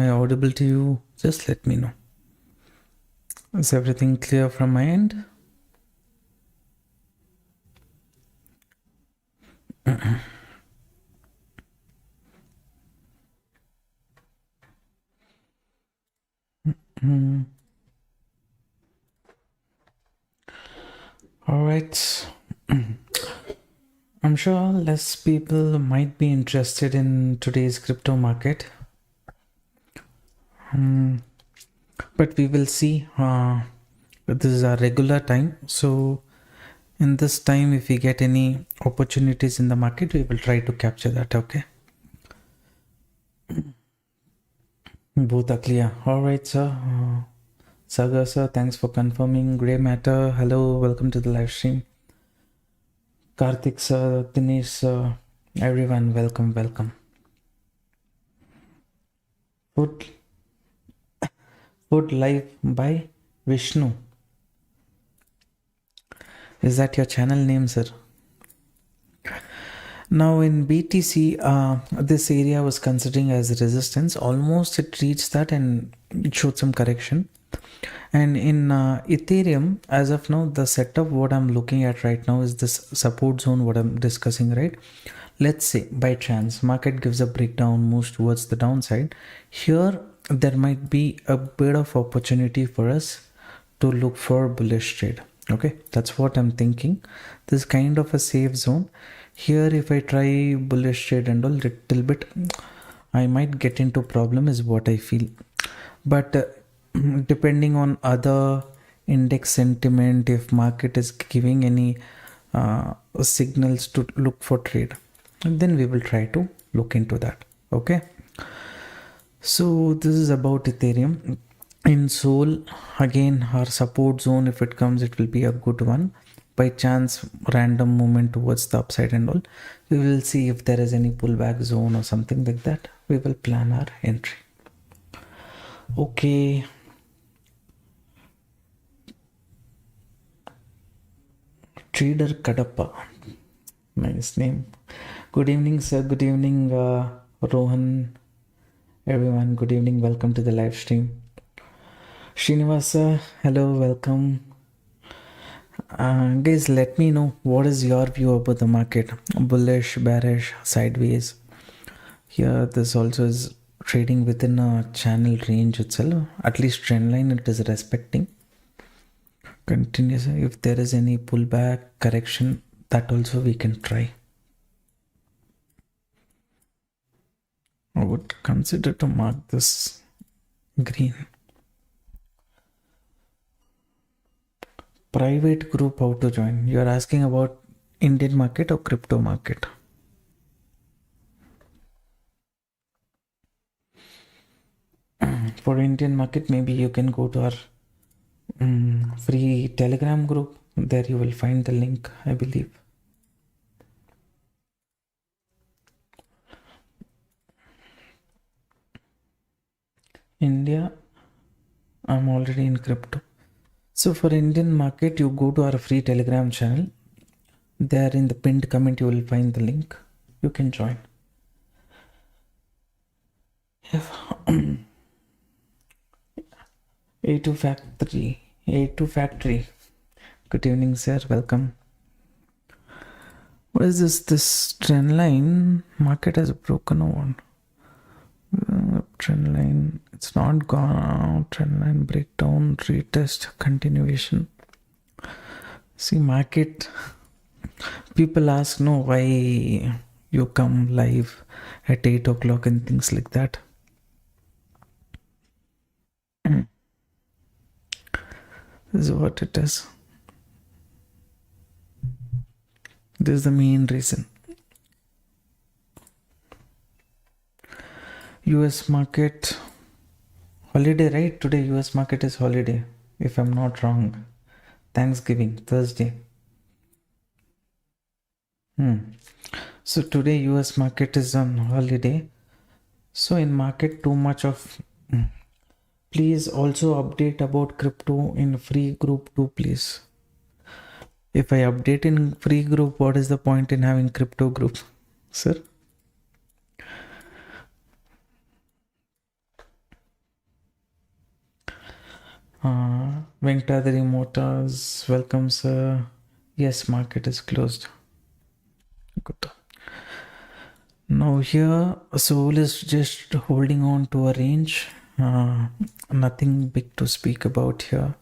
I audible to you? Just let me know. Is everything clear from my end? All right. I'm sure less people might be interested in today's crypto market. But we will see. This is our regular time. So in this time, if we get any opportunities in the market, we will try to capture that. Okay. Both are clear. All right, sir. Sagar, sir, thanks for confirming. Grey Matter, hello, welcome to the live stream. Karthik, sir, Dinesh, sir, everyone, welcome. Food Live by Vishnu. Is that your channel name, sir? Now in BTC, this area was considering as resistance. Almost it reached that and it showed some correction. And in Ethereum, as of now, the setup what I'm looking at right now is this support zone what I'm discussing, right? Let's say by chance market gives a breakdown, moves towards the downside. Here there might be a bit of opportunity for us to look for bullish trade. Okay, that's what I'm thinking. This is kind of a safe zone. Here if I try bullish trade and all, little bit I might get into problem is what I feel. But depending on other index sentiment, if market is giving any signals to look for trade, then we will try to look into that. Okay, so this is about Ethereum. In Sol, again our support zone, if it comes, it will be a good one. By chance random movement towards the upside and all, we will see if there is any pullback zone or something like that. We will plan our entry. Okay, Trader Kadapa, nice name. Good evening, sir. Good evening, Rohan. Everyone, good evening. Welcome to the live stream. Srinivasa, hello, welcome. Guys, let me know what is your view about the market. Bullish, bearish, sideways. Here, this also is trading within a channel range itself. At least trend line it is respecting. Continuous. If there is any pullback correction, that also we can try. I would consider to mark this green. Private group, how to join? You are asking about Indian market or crypto market? For Indian market, maybe you can go to our free Telegram group. There you will find the link, I believe. India, I'm already in crypto. So for Indian market, you go to our free Telegram channel. There in the pinned comment, you will find the link. You can join. A2 Factory. Good evening, sir. Welcome. What is this? This trend line market has broken on. Trend line, it's not gone out. Trend line breakdown, retest, continuation. See, market, people ask, no, why you come live at 8 o'clock and things like that. This is what it is. This is the main reason. US market holiday, right? Today US market is holiday, if I'm not wrong. Thanksgiving, Thursday. So today US market is on holiday. So in market too much of please also update about crypto in free group too, please. If I update in free group, what is the point in having crypto group, sir? Venkatadri Motors, welcome sir. Yes, market is closed. Good. Now here, Soul is just holding on to a range. Nothing big to speak about here.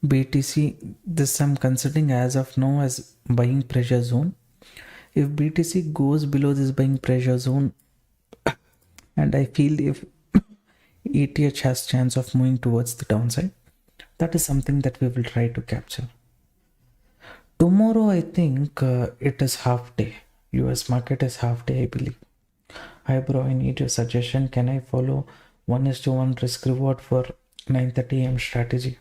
BTC, this I'm considering as of now as buying pressure zone. If BTC goes below this buying pressure zone, and I feel if ETH has chance of moving towards the downside, that is something that we will try to capture. Tomorrow, I think it is half day. US market is half day, I believe. Hi bro, I need your suggestion. Can I follow 1:1 risk reward for 9:30 AM strategy?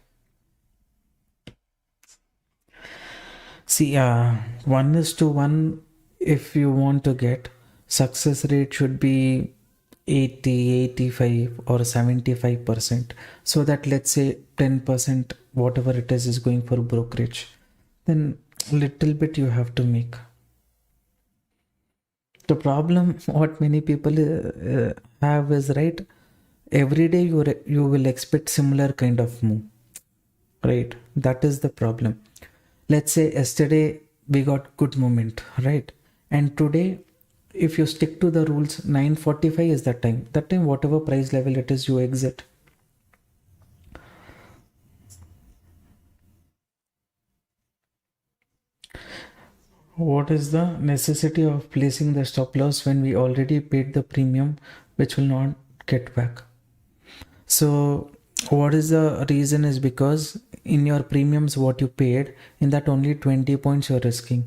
See, 1:1, if you want to get, success rate should be 80, 85 or 75%. So that let's say 10%, whatever it is going for brokerage. Then little bit you have to make. The problem what many people have is, right, every day you will expect similar kind of move, right? That is the problem. Let's say yesterday we got good movement, right? And today, if you stick to the rules, 9:45 is that time whatever price level it is, you exit. What is the necessity of placing the stop loss when we already paid the premium, which will not get back? So what is the reason is because in your premiums what you paid, in that only 20 points you're risking.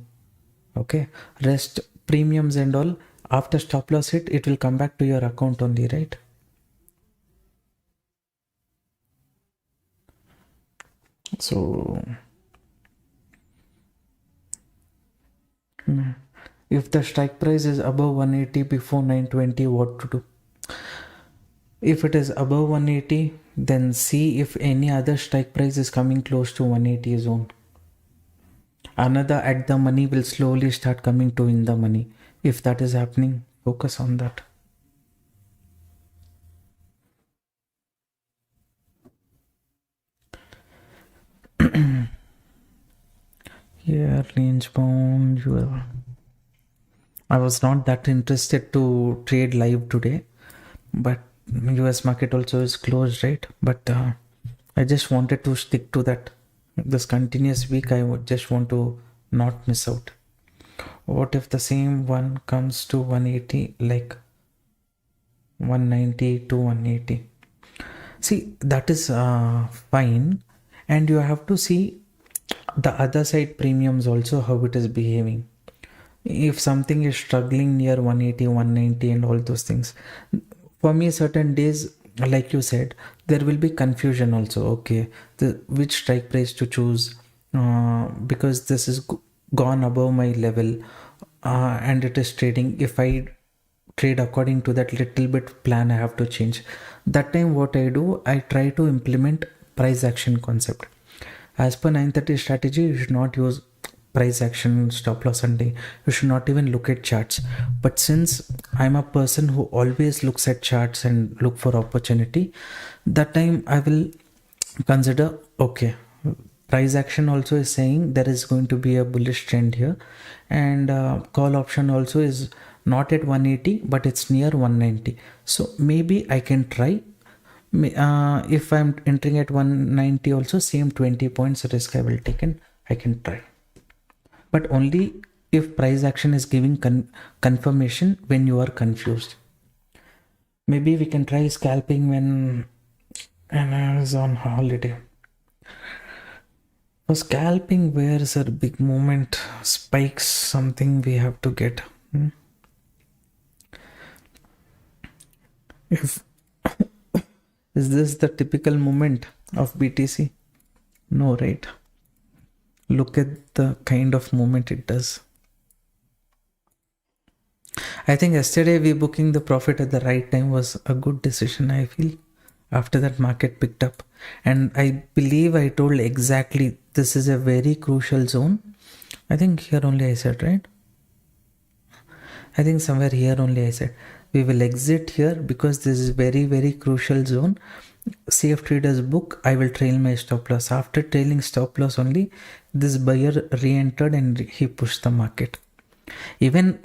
Okay, rest premiums and all, after stop loss hit, it will come back to your account only, right? So if the strike price is above 180 before 920, what to do? If it is above 180, then see if any other strike price is coming close to 180 zone. Another at the money will slowly start coming to in the money. If that is happening, focus on that. Yeah, range bound. I was not that interested to trade live today, but US market also is closed, right? But I just wanted to stick to that. This continuous week, I would just want to not miss out. What if the same one comes to 180, like 190 to 180? See, that is fine, and you have to see the other side premiums also, how it is behaving. If something is struggling near 180, 190 and all those things, for me certain days, like you said, there will be confusion also. Okay, which strike price to choose, because this is gone above my level, and it is trading. If I trade according to that little bit plan, I have to change. That time what I do, I try to implement price action concept. As per 930 strategy, you should not use price action, stop loss hunting. You should not even look at charts. But since I'm a person who always looks at charts and look for opportunity, that time I will consider, okay, price action also is saying there is going to be a bullish trend here, and call option also is not at 180 but it's near 190. So maybe I can try. If I'm entering at 190 also, same 20 points risk I will take, and I can try, but only if price action is giving confirmation when you are confused. Maybe we can try scalping when I was on holiday. For scalping, where is a big movement spikes, something we have to get. If is this the typical movement of BTC? No, right? Look at the kind of movement it does. I think yesterday we booking the profit at the right time was a good decision, I feel. After that, market picked up, and I believe I told exactly this is a very crucial zone. I think here only I said, right? I think somewhere here only I said we will exit here because this is very, very crucial zone. Safe traders book, I will trail my stop loss. After trailing stop loss only, this buyer re-entered and he pushed the market. Even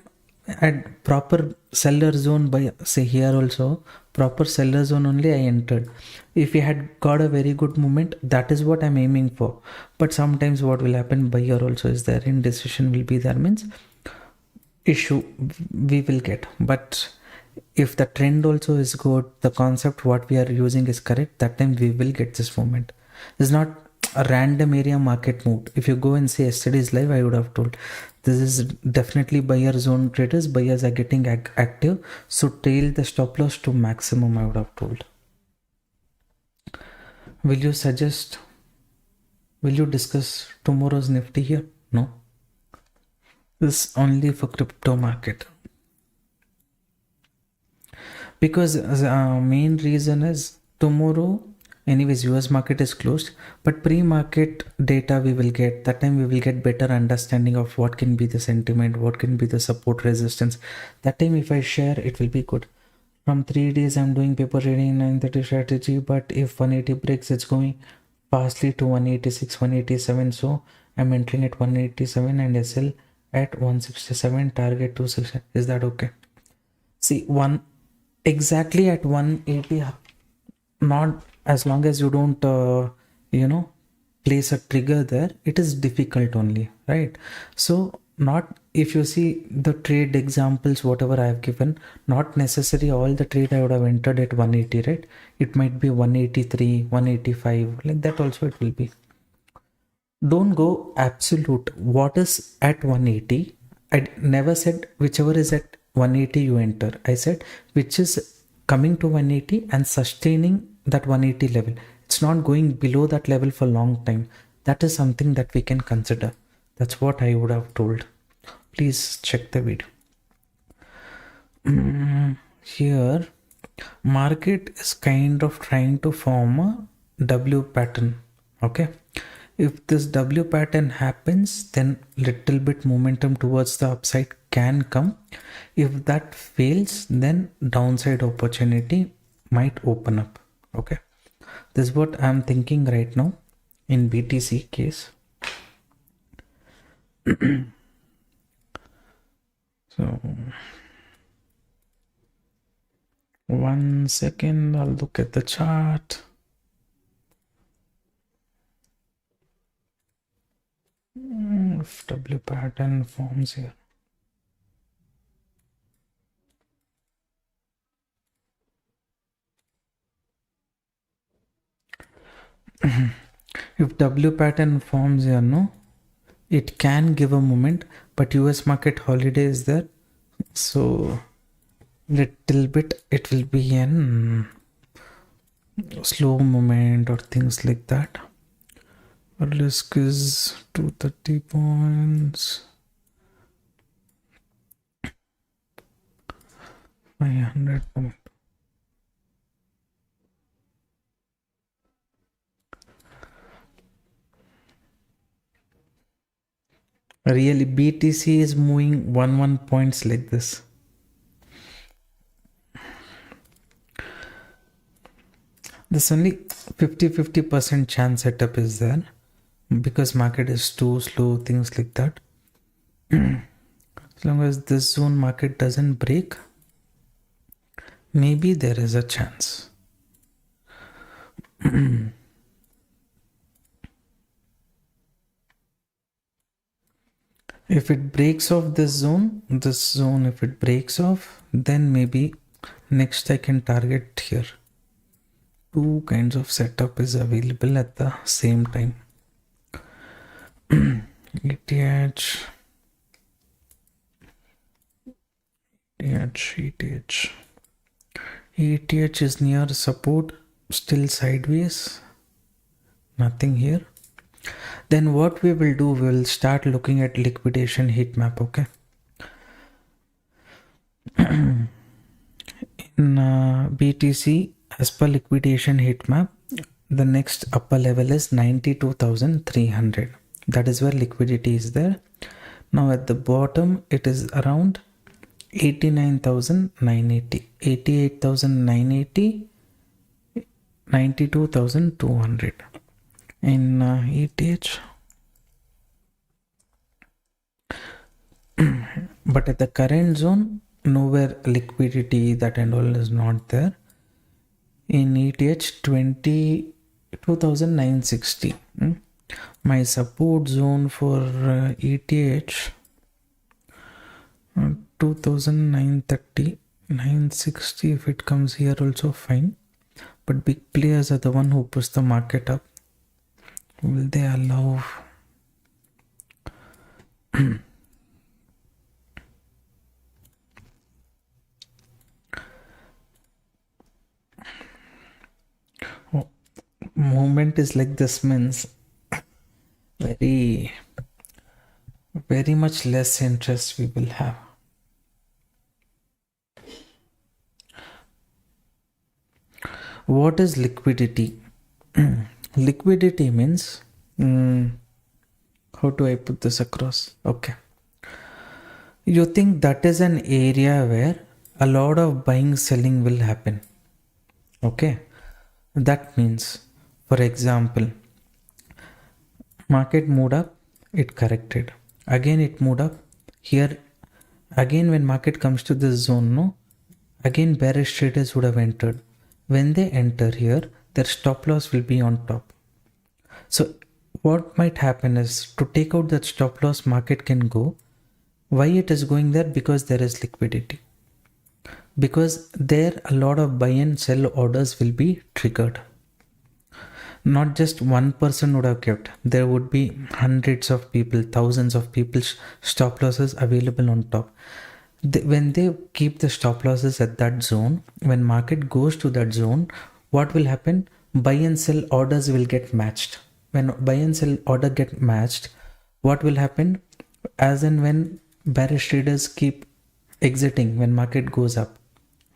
at proper seller zone, by say here also, proper seller zone only I entered. If we had got a very good movement, that is what I'm aiming for. But sometimes what will happen, buyer also is there, indecision will be there, means issue we will get. But if the trend also is good, the concept what we are using is correct, that time we will get this movement. It's not a random area market move. If you go and say yesterday's live, I would have told this is definitely buyer zone traders. Buyers are getting active, so tail the stop loss to maximum, I would have told. Will you discuss tomorrow's Nifty here? No. This is only for crypto market. Because main reason is tomorrow anyways US market is closed, but pre-market data we will get. That time we will get better understanding of what can be the sentiment, what can be the support resistance. That time if I share, it will be good. From 3 days I'm doing paper trading 930 strategy, but if 180 breaks, it's going fastly to 186, 187. So I'm entering at 187 and SL at 167, target 260. Is that okay? See, exactly at 180, not as long as you don't place a trigger there, it is difficult only, right? So not, if you see the trade examples whatever I have given, not necessary all the trade I would have entered at 180, right? It might be 183, 185, like that also it will be. Don't go absolute. What is at 180? I never said whichever is at 180 you enter. I said which is coming to 180 and sustaining that 180 level. It's not going below that level for long time. That is something that we can consider. That's what I would have told. Please check the video. Here market is kind of trying to form a W pattern. Okay, if this W pattern happens, then little bit momentum towards the upside can come. If that fails, then downside opportunity might open up. Okay, this is what I'm thinking right now in BTC case. So 1 second, I'll look at the chart. If W pattern forms here. If W pattern forms here, no, it can give a moment, but US market holiday is there, so little bit it will be an slow movement or things like that. Risk is 230 points, 500 points. Really, BTC is moving 1 points like this. This only 50% chance setup is there because market is too slow, things like that. As long as this zone market doesn't break, maybe there is a chance. If it breaks off this zone, if it breaks off, then maybe next I can target here. Two kinds of setup is available at the same time. ETH. ETH is near support, still sideways, nothing here. Then what we will do, we will start looking at liquidation heat map. Okay, in BTC, as per liquidation heat map, the next upper level is 92,300. That is where liquidity is there. Now at the bottom it is around 89,980, 88,980, 92,200 in ETH. But at the current zone, nowhere liquidity that and all is not there. In ETH 22,960. My support zone for ETH 2,930, 960. If it comes here also fine, but big players are the one who push the market up. Will they allow? Movement is like this means very much less interest we will have. What is liquidity? Liquidity means how do I put this across? Okay, you think that is an area where a lot of buying selling will happen. Okay, that means, for example, market moved up, it corrected, again it moved up here, again when market comes to this zone, no, again bearish traders would have entered. When they enter here, their stop loss will be on top. So what might happen is, to take out that stop loss, market can go. Why it is going there? Because there is liquidity, because there a lot of buy and sell orders will be triggered. Not just one person would have kept, there would be hundreds of people, thousands of people's stop losses available on top. When they keep the stop losses at that zone, when market goes to that zone, what will happen? Buy and sell orders will get matched. When buy and sell order get matched, what will happen? As and when bearish traders keep exiting when market goes up,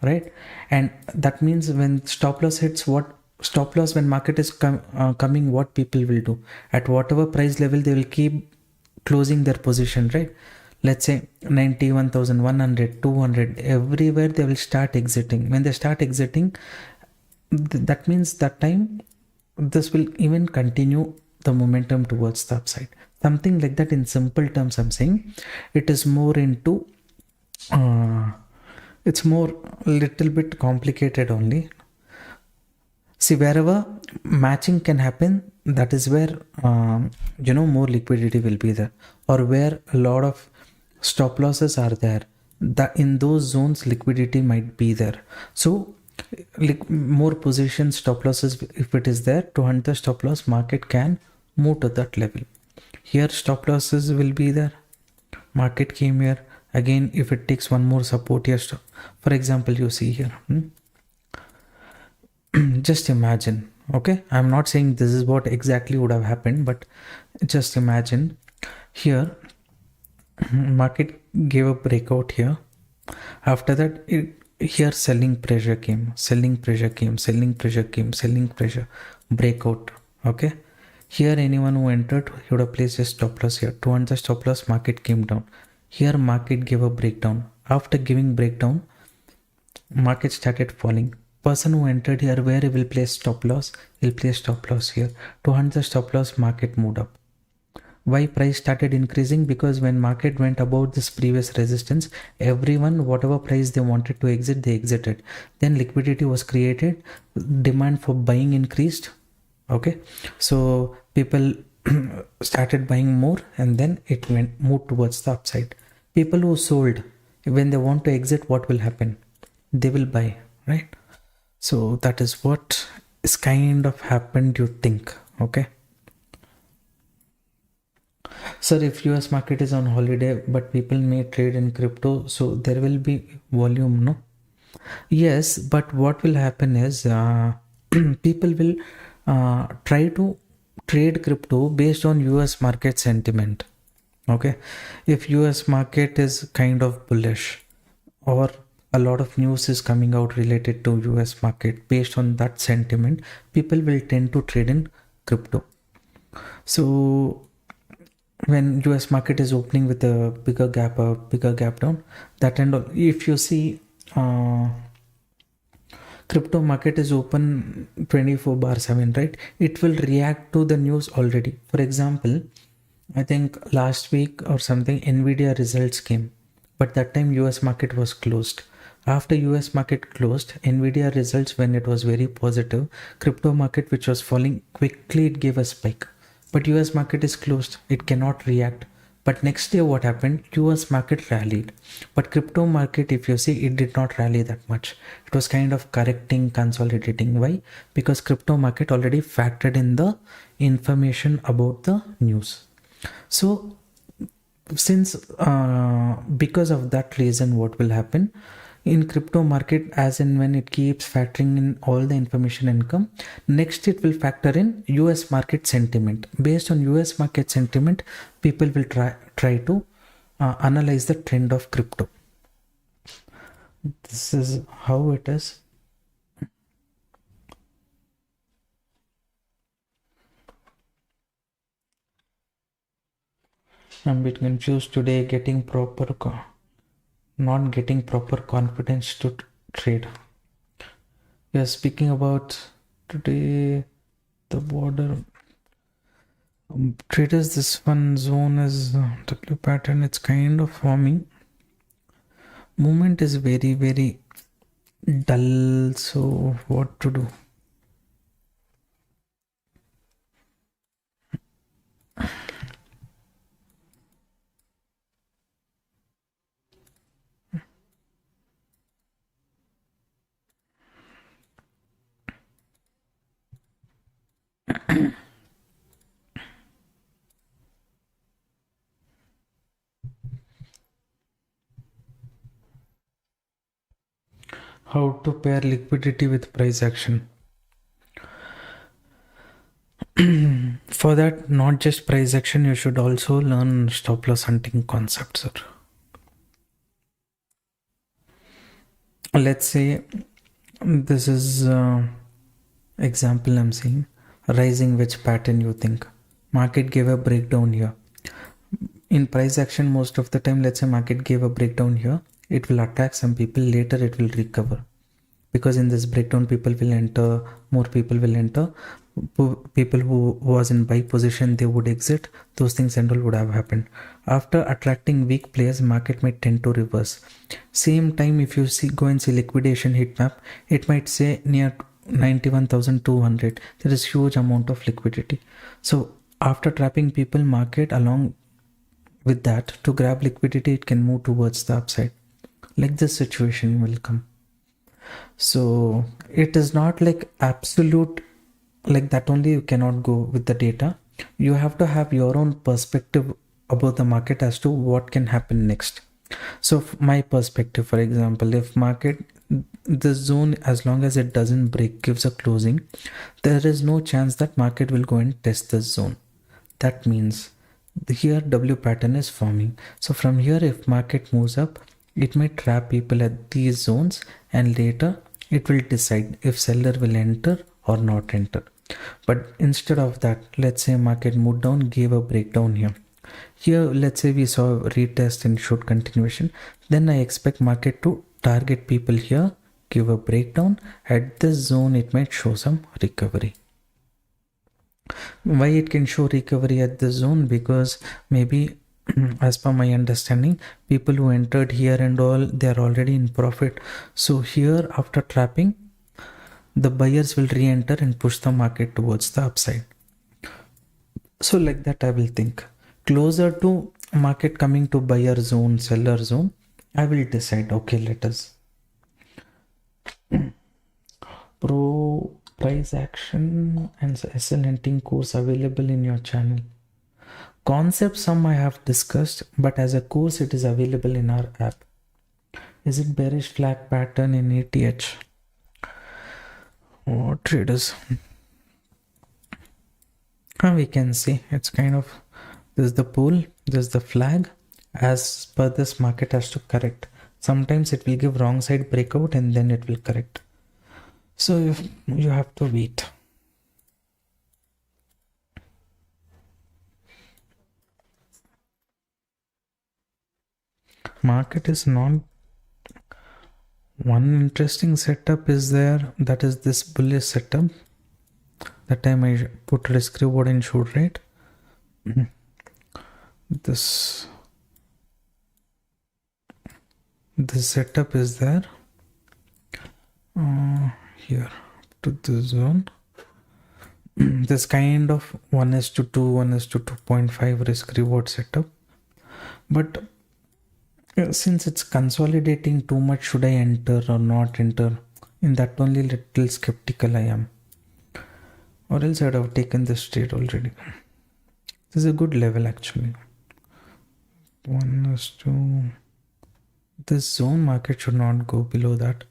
right? And that means when stop loss hits, what stop loss when market is coming, what people will do? At whatever price level, they will keep closing their position, right? Let's say 91,100, 200, everywhere they will start exiting. When they start exiting, that means that time this will even continue the momentum towards the upside. Something like that. In simple terms, I'm saying it is more into it's more little bit complicated only. See, wherever matching can happen, that is where more liquidity will be there, or where a lot of stop losses are there, that in those zones liquidity might be there. So more position stop losses, if it is there to hunt the stop loss, market can move to that level. Here stop losses will be there, market came here, again if it takes one more support here, for example, you see here, just imagine, okay, I'm not saying this is what exactly would have happened, but just imagine here market gave a breakout here. After that, here selling pressure came, breakout. Okay, here anyone who entered, he would have placed a stop loss here. To hunt the stop loss, market came down. Here market gave a breakdown. After giving breakdown, market started falling. Person who entered here, where he will place stop loss, he'll place stop loss here. To hunt the stop loss, market moved up. Why price started increasing? Because when market went above this previous resistance, everyone, whatever price they wanted to exit, they exited. Then liquidity was created, demand for buying increased. Okay, so people started buying more, and then it moved towards the upside. People who sold, when they want to exit, what will happen? They will buy, right? So that is what is kind of happened, you think. Okay, sir, if US market is on holiday but people may trade in crypto, so there will be volume, no? Yes, but what will happen is people will try to trade crypto based on US market sentiment. Okay, if US market is kind of bullish, or a lot of news is coming out related to US market, based on that sentiment, people will tend to trade in crypto. So when US market is opening with a bigger gap up, bigger gap down, that and all. If you see crypto market is open 24 bar 7, right? It will react to the news already. For example, I think last week or something, Nvidia results came, but that time US market was closed. After US market closed, Nvidia results, when it was very positive, crypto market which was falling quickly, it gave a spike. But US market is closed, it cannot react. But next day what happened? US market rallied. But crypto market, if you see, it did not rally that much. It was kind of correcting, consolidating. Why? Because crypto market already factored in the information about the news. So since because of that reason, what will happen in crypto market, as and when it keeps factoring in all the information income, next it will factor in US market sentiment. Based on US market sentiment, people will try to analyze the trend of crypto. This is how it is. I'm a bit confused today, not getting proper confidence to trade. We are speaking about today the border. Traders, this one zone is W pattern. It's kind of forming. Movement is very, very dull. So what to do? How to pair liquidity with price action? For that, not just price action, you should also learn stop loss hunting concepts, sir. Let's say this is example I'm saying, rising wedge pattern. You think market gave a breakdown here. In price action, most of the time, let's say market gave a breakdown here, it will attack some people, later it will recover, because in this breakdown people will enter, more people will enter, people who was in buy position, they would exit, those things and all would have happened. After attracting weak players, market might tend to reverse. Same time, if you see, go and see liquidation heat map, it might say near 91,200, there is huge amount of liquidity. So after trapping people, market along with that, to grab liquidity, it can move towards the upside. Like this situation will come. So it is not like absolute, like that only you cannot go with the data. You have to have your own perspective about the market as to what can happen next. So my perspective, for example, if market, the zone, as long as it doesn't break, gives a closing, there is no chance that market will go and test this zone. That means here W pattern is forming. So from here, if market moves up, it might trap people at these zones, and later it will decide if seller will enter or not enter. But instead of that, let's say market moved down, gave a breakdown here. Here, let's say we saw retest and short continuation. Then I expect market to target people here, give a breakdown. At this zone, it might show some recovery. Why it can show recovery at this zone? Because maybe as per my understanding, people who entered here and all, they are already in profit. So here, after trapping, the buyers will re-enter and push the market towards the upside. So like that, I will think. Closer to market coming to buyer zone, seller zone, I will decide, okay, let us. Pro price action and SL hunting course available in your channel. Concepts some I have discussed, but as a course it is available in our app. Is it bearish flag pattern in ATH? Oh, traders. We can see it's kind of, this is the pool, this is the flag. As per this, market has to correct. Sometimes it will give wrong side breakout and then it will correct. So you have to wait. market is not. One interesting setup is there, that is this bullish setup. That time I put risk reward and shoot rate. This setup is there. Here to this zone. This kind of 1:2, 1:2.5 risk reward setup. But since it's consolidating too much, should I enter or not enter? In that only little skeptical I am. Or else I'd have taken this trade already. This is a good level actually. 1:2. This zone market should not go below that.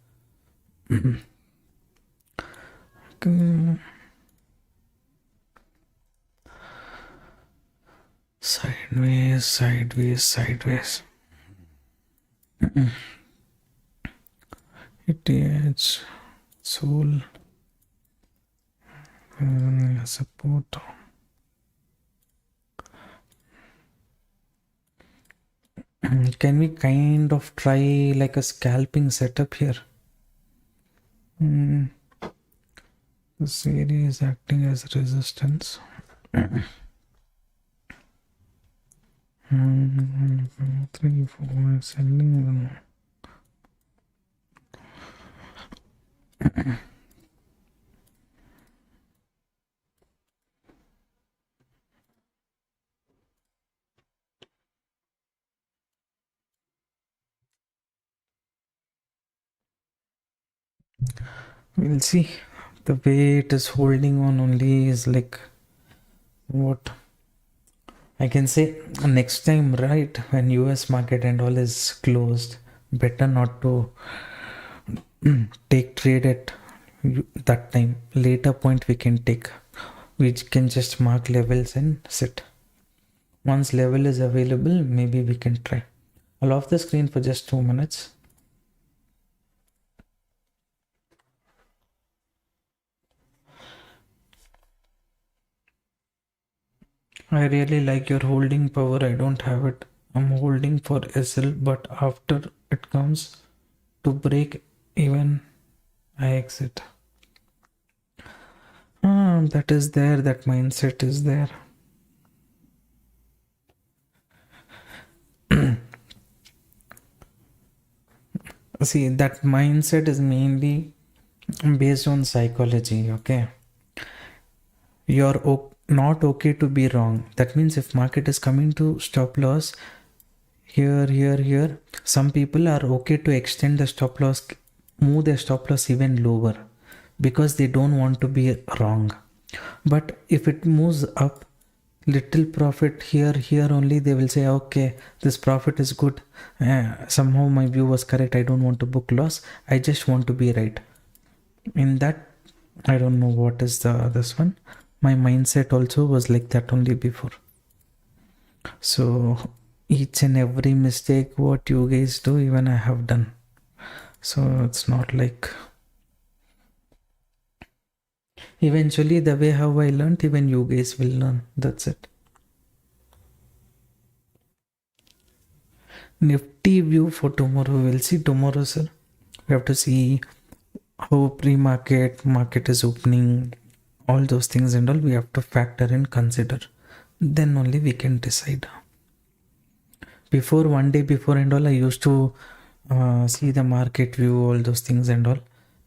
Okay. Sideways, sideways, sideways. It is soul support. Can we kind of try like a scalping setup here? This area is acting as resistance. 3, 4 selling. We'll see. The way it is holding on only is like what I can say. Next time, right, when US market and all is closed, better not to take trade at that time. Later point we can take. We can just mark levels and sit. Once level is available, maybe we can try. I'll off the screen for just 2 minutes. I really like your holding power. I don't have it. I'm holding for SL, but after it comes to break even, I exit. That is there. That mindset is there. See, that mindset is mainly based on psychology, okay? You're not okay to be wrong. That means if market is coming to stop loss here, some people are okay to extend the stop loss, move their stop loss even lower because they don't want to be wrong. But if it moves up little profit here only, they will say, okay, this profit is good, somehow my view was correct, I don't want to book loss, I just want to be right. In that, I don't know what is this one. My mindset also was like that only before. So each and every mistake what you guys do, even I have done. So it's not like, eventually the way how I learned, even you guys will learn. That's it. Nifty view for tomorrow. We'll see tomorrow, sir. We have to see how pre-market, market is opening, all those things and all we have to factor and consider. Then only we can decide. Before, one day before and all, I used to see the market view, all those things and all.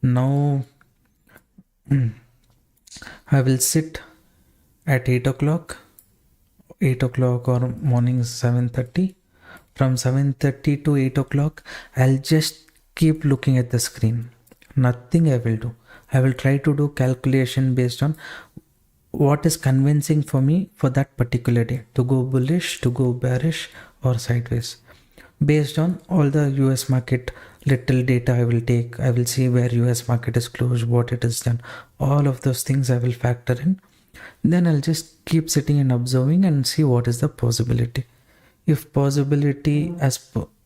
Now I will sit at 8 o'clock or morning 7:30. From 7:30 to 8 o'clock, I'll just keep looking at the screen. Nothing I will do. I will try to do calculation based on what is convincing for me for that particular day, to go bullish, to go bearish or sideways. Based on all the US market little data I will take, I will see where US market is closed, what it is done. All of those things I will factor in. Then I'll just keep sitting and observing and see what is the possibility. If possibility,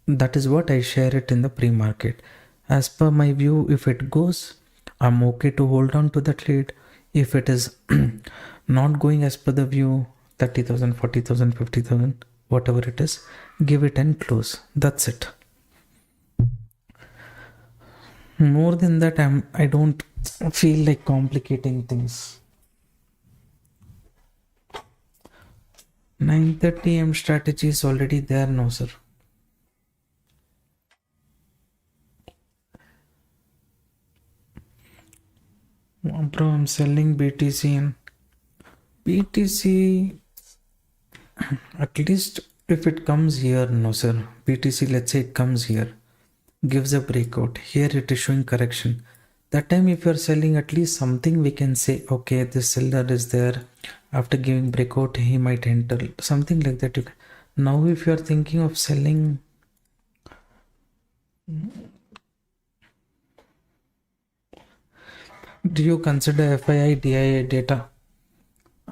that is what I share it in the pre-market. As per my view, if it goes, I'm okay to hold on to the trade. If it is not going as per the view, 30,000, 40,000, 50,000, whatever it is, give it and close. That's it. More than that, I don't feel like complicating things. 9:30 AM strategy is already there, no sir. Bro, I'm selling BTC and BTC, at least if it comes here, no sir. BTC, let's say it comes here, gives a breakout. Here it is showing correction. That time if you're selling, at least something we can say, okay, this seller is there. After giving breakout, he might enter. Something like that. Now if you're thinking of selling, do you consider FII, DII data?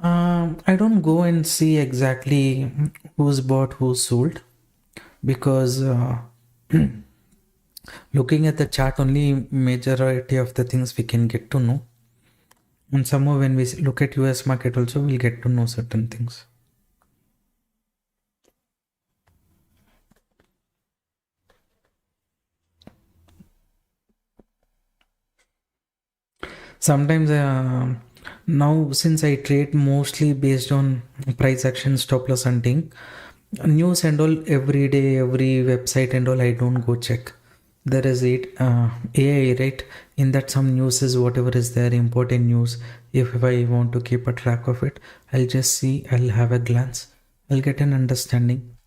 I don't go and see exactly who's bought, who's sold, because looking at the chart, only majority of the things we can get to know. And somehow when we look at US market also, we'll get to know certain things. Sometimes now since I trade mostly based on price action, stop loss hunting, news and all every day, every website and all, I don't go check. There is AI, right? In that some news is whatever is there, important news. If I want to keep a track of it, I'll just see, I'll have a glance, I'll get an understanding.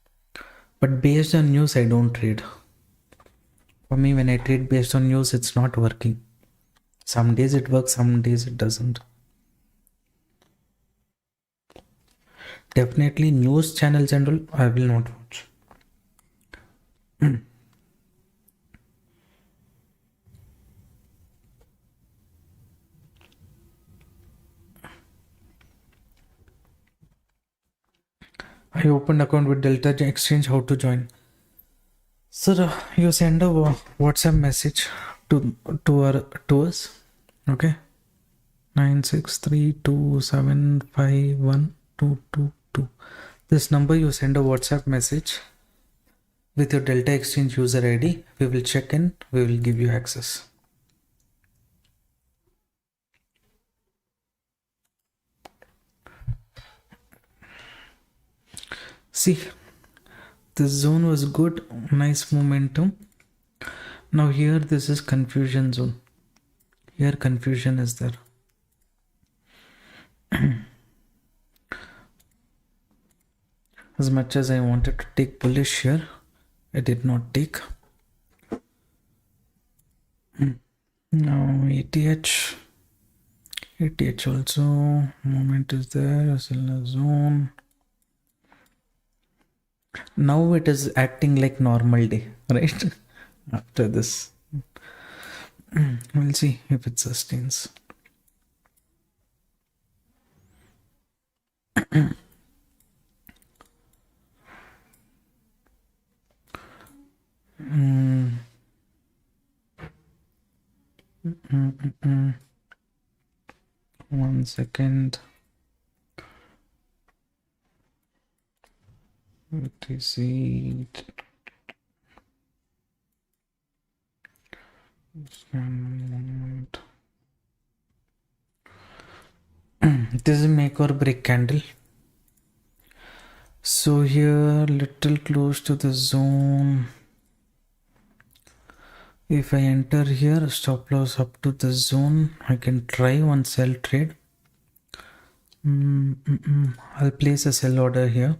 But based on news, I don't trade. For me, when I trade based on news, it's not working. Some days it works, some days it doesn't. Definitely news channels and all, I will not watch. I opened account with Delta Exchange. How to join? Sir, you send a WhatsApp message to us. Okay. 9632751222. This number, you send a WhatsApp message with your Delta Exchange user ID. We will check in. We will give you access. See, this zone was good, nice momentum. Now here this is confusion zone. Here confusion is there. As much as I wanted to take bullish here, I did not take. Now ATH also, moment is there, seller zone. Now it is acting like normal day, right? After this, we'll see if it sustains. One second. What is it? This is make or break candle. So here, little close to the zone. If I enter here, stop loss up to the zone, I can try one sell trade. I'll place a sell order here.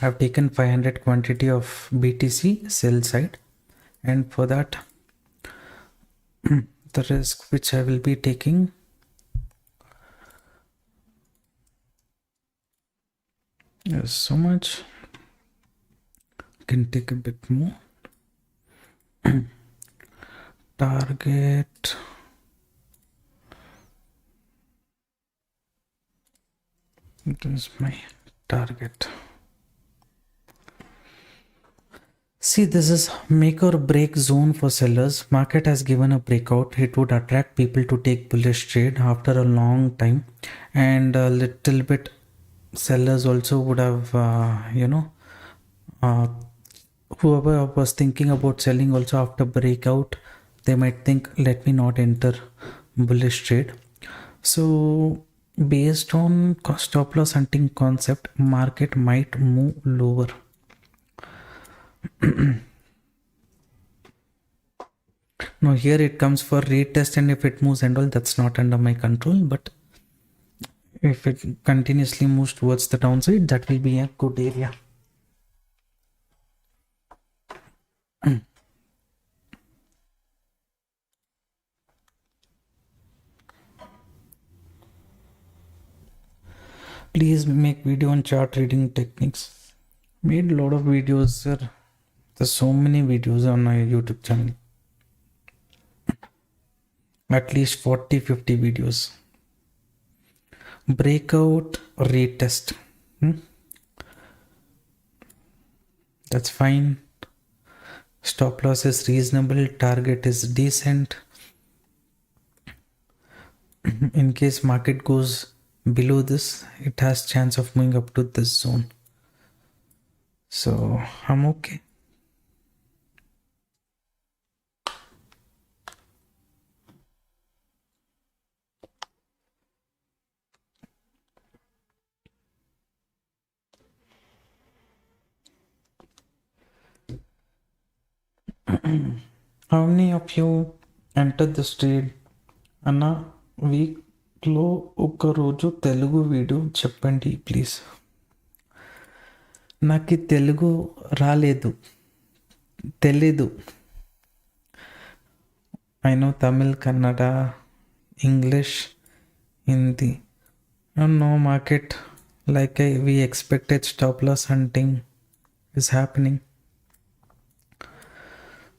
I've taken 500 quantity of BTC sell side, and for that the risk which I will be taking is so much. I can take a bit more. Target it is my target. See, this is make or break zone for sellers. Market has given a breakout. It would attract people to take bullish trade after a long time, and a little bit sellers also would have uh, whoever was thinking about selling also after breakout, they might think, let me not enter bullish trade. So based on stop loss hunting concept, market might move lower. Now here it comes for retest, and if it moves and all, that's not under my control, but if it continuously moves towards the downside, that will be a good area. Please make video on chart reading techniques. Made a lot of videos, sir. There's so many videos on my YouTube channel. At least 40-50 videos. Breakout, retest. That's fine. Stop loss is reasonable. Target is decent. In case market goes below this, it has chance of moving up to this zone. So I'm okay. How many of you entered this trade? Anna, వీక్లో ఒక్కరోజు Telugu video చెప్పండి please. నాకు తెలుగు రాలేదు, తెలీదు. I know Tamil, Kannada, English, Hindi. No market like we expected. Stop loss hunting is happening.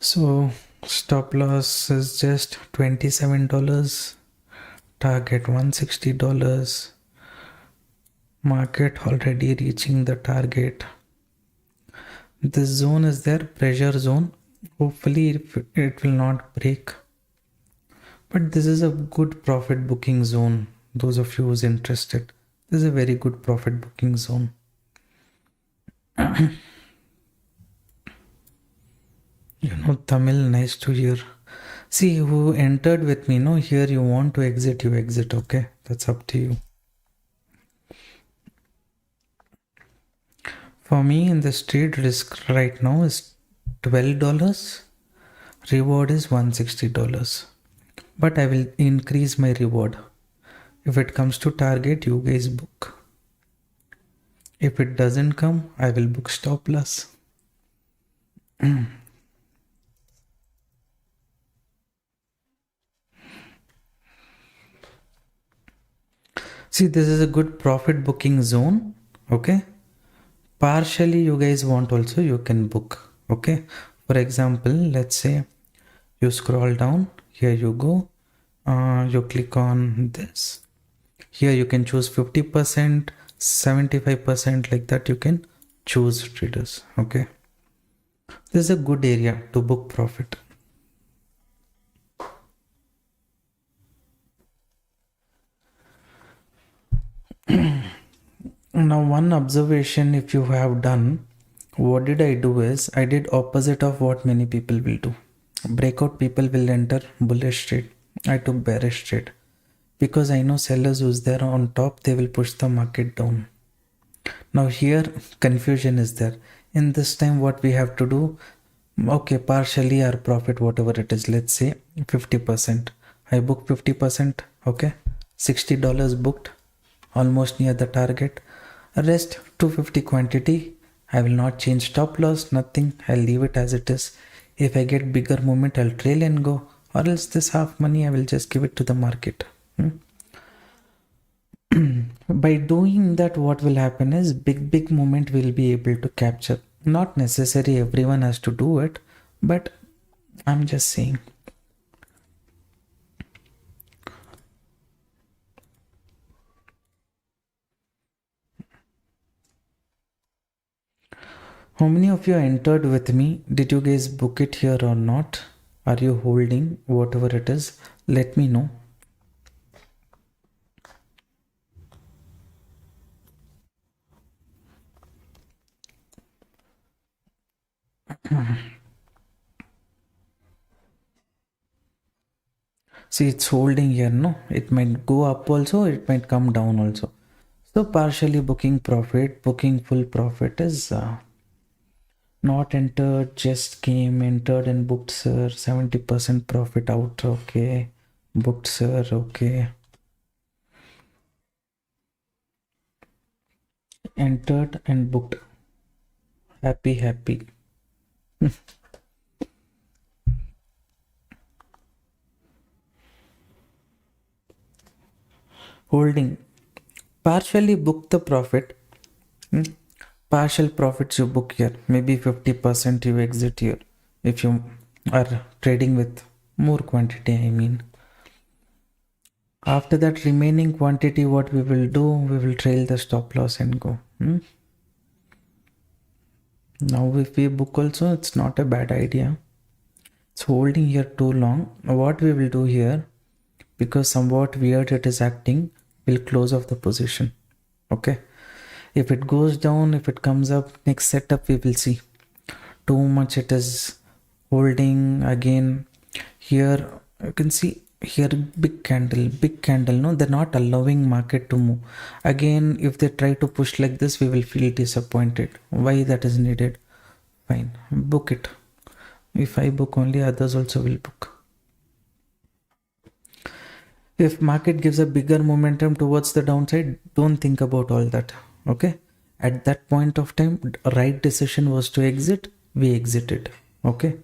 So stop loss is just $27. Target $160. Market already reaching the target. This zone is there, pressure zone. Hopefully it will not break. But this is a good profit booking zone. Those of you who's interested, this is a very good profit booking zone. You know Tamil, nice to hear. See, who entered with me, no, here you want to exit, you exit, okay? That's up to you. For me, in this trade, risk right now is $12. Reward is $160. But I will increase my reward. If it comes to target, you guys book. If it doesn't come, I will book stop loss. See, this is a good profit booking zone, okay? Partially you guys want also, you can book, okay? For example, let's say you scroll down, here you go, you click on this. Here you can choose 50%, 75%, like that you can choose traders, okay? This is a good area to book profit. Now one observation, if you have done, what did I do is, I did opposite of what many people will do. Breakout people will enter bullish trade. I took bearish trade. Because I know sellers who's there on top, they will push the market down. Now here confusion is there. In this time what we have to do, okay, partially our profit, whatever it is, let's say 50%. I book 50%, okay? $60 booked, almost near the target. Rest 250 quantity, I will not change stop loss, nothing. I'll leave it as it is. If I get bigger movement, I'll trail and go, or else this half money I will just give it to the market. By doing that, what will happen is big movement will be able to capture. Not necessary everyone has to do it, but I'm just saying. How many of you entered with me? Did you guys book it here or not? Are you holding whatever it is? Let me know. See, it's holding here, no? It might go up also, it might come down also. So partially booking profit, booking full profit is not entered, just came, entered and booked, sir. 70% profit out, okay. Booked, sir, okay. Entered and booked. Happy, happy. Holding. Partially book the profit. Partial profits you book here. Maybe 50% you exit here. If you are trading with more quantity, I mean. After that remaining quantity, what we will do, we will trail the stop loss and go. Now if we book also, it's not a bad idea. It's holding here too long. What we will do here, because somewhat weird it is acting, we'll close off the position. Okay. If it goes down, if it comes up, next setup we will see. Too much it is holding again. Here you can see here big candle, no, they're not allowing market to move. Again, if they try to push like this, we will feel disappointed. Why that is needed? Fine, book it. If I book only, others also will book. If market gives a bigger momentum towards the downside, don't think about all that. Okay, at that point of time, right decision was to exit, we exited. Okay,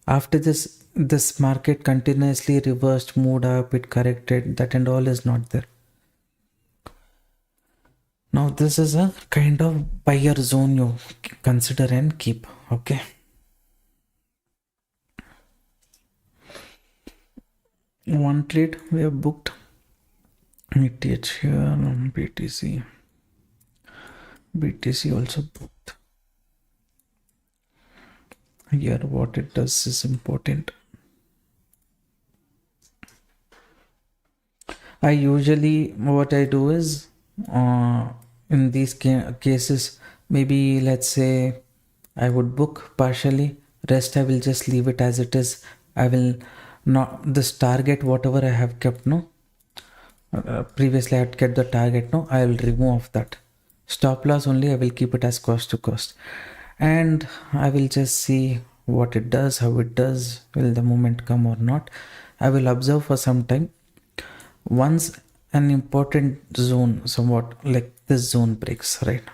after this market continuously reversed, moved up, it corrected, that and all is not there. Now this is a kind of buyer zone you consider and keep. Okay, one trade we have booked. ETH here, BTC also booked. Here what it does is important. I usually, what I do is, in these cases, maybe let's say I would book partially, rest I will just leave it as it is. I will not, this target, whatever I have kept, no, previously I had kept the target, no, I will remove that. Stop loss only, I will keep it as cost to cost. And I will just see what it does, how it does, will the movement come or not. I will observe for some time. Once an important zone, somewhat like this zone breaks, right?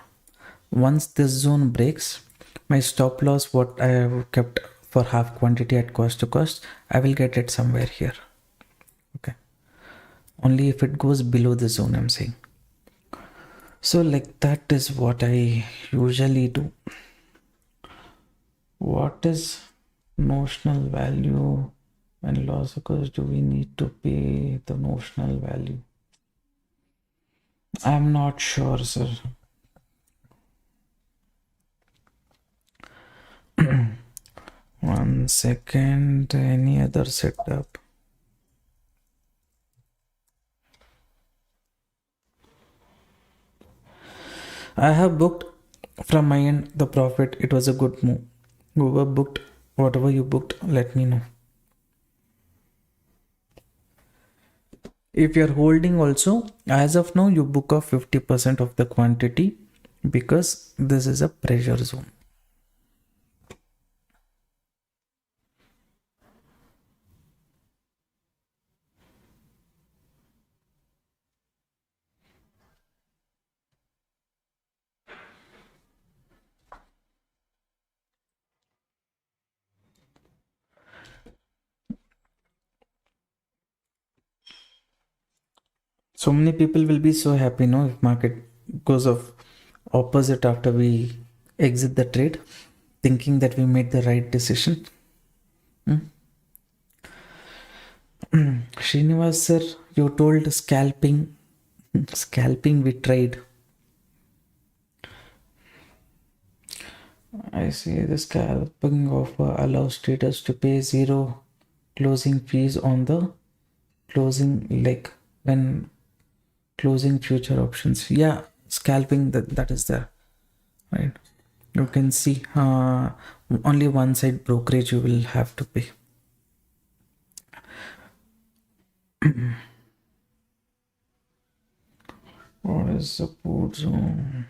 Once this zone breaks, my stop loss, what I have kept for half quantity at cost to cost, I will get it somewhere here. Okay. Only if it goes below the zone, I'm saying. So like that is what I usually do. What is notional value and loss occurs? Do we need to pay the notional value? I'm not sure, sir. One second, any other setup? I have booked from my end the profit. It was a good move. Whoever booked, whatever you booked, let me know. If you're holding also, as of now, you book off 50% of the quantity because this is a pressure zone. So many people will be so happy, no, if market goes off opposite after we exit the trade, thinking that we made the right decision. Srinivas sir, you told scalping. Scalping we tried. I see the scalping offer allows traders to pay zero closing fees on the closing, like when closing future options. Yeah, scalping that is there, right? You can see Only one side brokerage you will have to pay. What is support zone?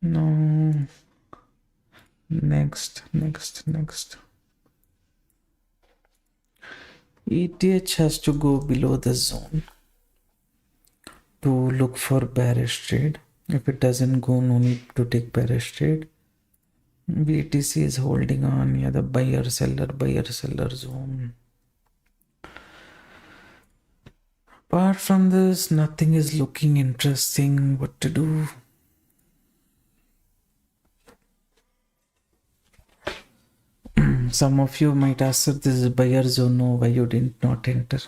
No. Next. ETH has to go below the zone to look for bearish trade. If it doesn't go, no need to take bearish trade. BTC is holding on. Yeah, the buyer seller zone. Apart from this, nothing is looking interesting. What to do? Some of you might ask, sir, this is buyer zone. No, why you did not enter?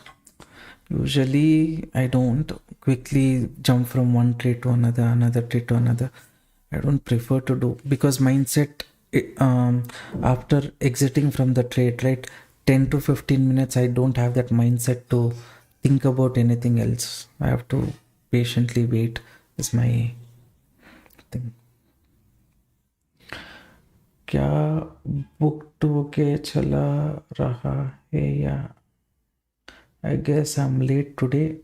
Usually, I don't quickly jump from one trade to another trade to another. I don't prefer to do, because mindset, after exiting from the trade, right, 10 to 15 minutes, I don't have that mindset to think about anything else. I have to patiently wait is my thing. क्या book to के चला रहा है या I guess I'm late today.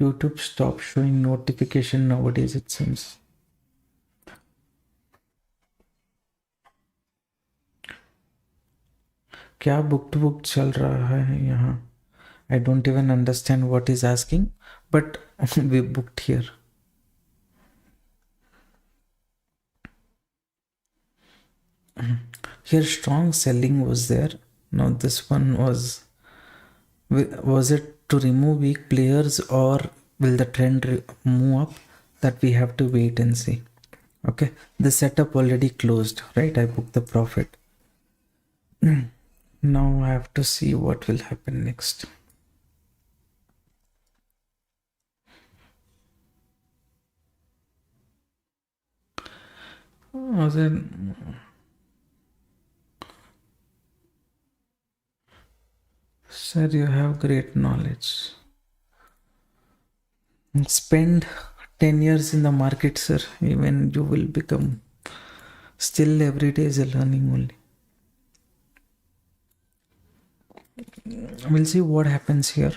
YouTube stopped showing notification nowadays, it seems. क्या book to book चल रहा है यहाँ? I don't even understand what he's asking, but we booked here. Here strong selling was there. Now this one was it to remove weak players, or will the trend move up? That we have to wait and see. Okay, the setup already closed, right? I booked the profit. Now I have to see what will happen next. Then sir, you have great knowledge. Spend 10 years in the market, sir. Even you will become, still every day is a learning only. We'll see what happens here.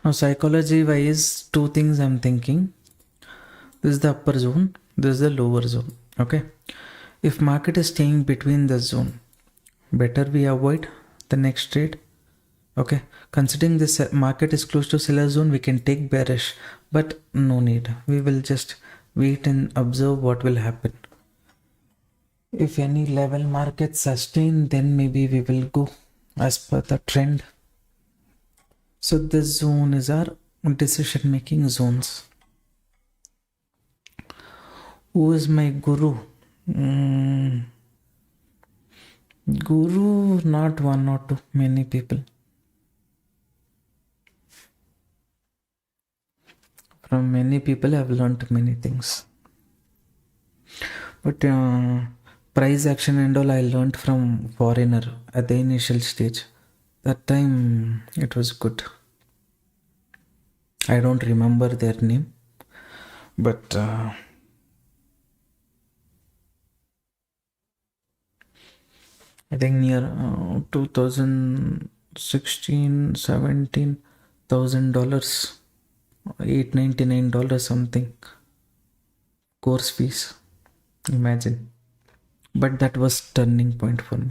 Now psychology wise, two things I'm thinking. This is the upper zone, this is the lower zone. Okay, if market is staying between the zone, better we avoid the next trade. Okay, considering this market is close to seller zone, we can take bearish, but no need. We will just wait and observe what will happen. If any level market sustain, then maybe we will go as per the trend. So this zone is our decision making zones. Who is my guru? Guru, not one or two, many people. From many people I've learned many things. But price action and all I learned from foreigner at the initial stage. That time it was good. I don't remember their name, but I think near 2016, $17,000, $899 something course fees. Imagine. But that was turning point for me.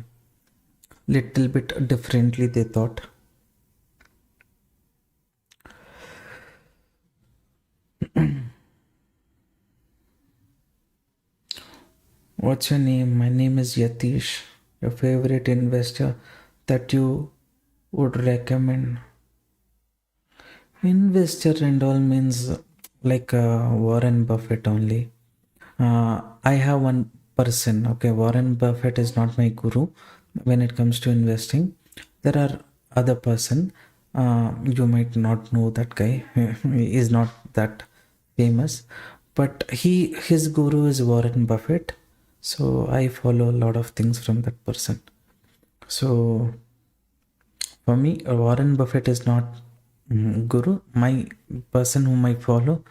Little bit differently they thought. What's your name? My name is Yatish. Your favorite investor that you would recommend? Investor and all means like Warren Buffett only. I have one person. Okay, Warren Buffett is not my guru when it comes to investing. There are other person. You might not know that guy. He is not that famous, but his guru is Warren Buffett. So I follow a lot of things from that person. So For me, Warren Buffett is not guru. My person whom I follow,